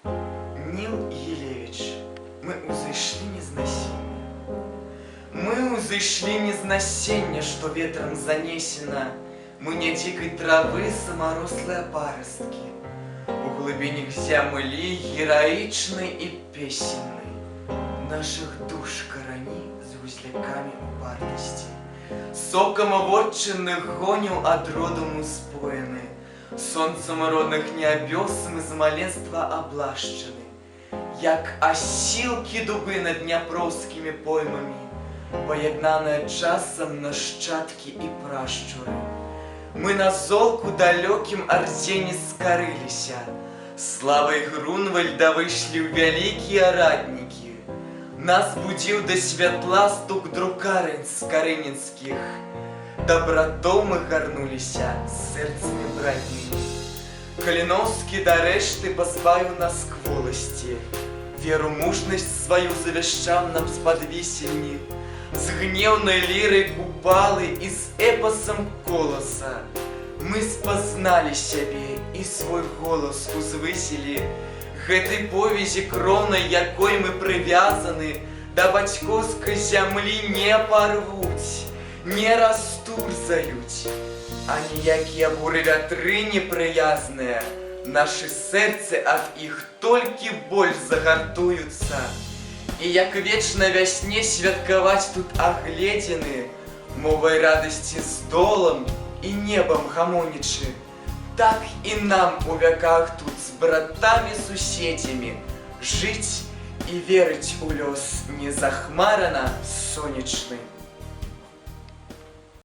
Ніл Єлевич, ми узышлі не з насення. Мы узышлі не з насення, што ветрам занесена. Мы не дзікай травы самарослыя парасткі. У глыбінях зямлі гераічнай і песеннай. Нашых душ карані з вузлякамі упартасці. Сокам вотчынных гоняў ад роду мы споены. Сонцам родных нябёс мы з маленства аблашчаны. Як асілкі дубы над дняпроўскімі поймамі, паяднаныя часам нашчадкі і прашчуры. Мы на золку далёкім Арзені скарыліся. Славай Грунвальда выйшлі ў вялікія раднікі. Нас будзіў да святла стук друкарень скарынінскіх. Да братоў мы гарнуліся сэрцамі братнымі. Каліноўскі дарэшты пазбавіў нас кволасці. Веру мужнасць сваю завяшчаў нам з-пад вісельні. З гнеўнай лірай купалы і з эпасам коласа. Мы спазналі сябе і свой голас узвысілі. Гэтай повязі кроўнай, якой мы прывязаны, да бацькоўскай зямлі не парвуць, не растурзаюць. А ніякія буры вятры непрыязныя, нашы сэрцы ад іх толькі больш загартуюцца. І як вечна вясне святкаваць тут агледзены, мовай радасці з долам і небам гамонячы, так і нам у вяках тут з братамі-суседзямі жыць і верыць у лёс незахмарана сонечны.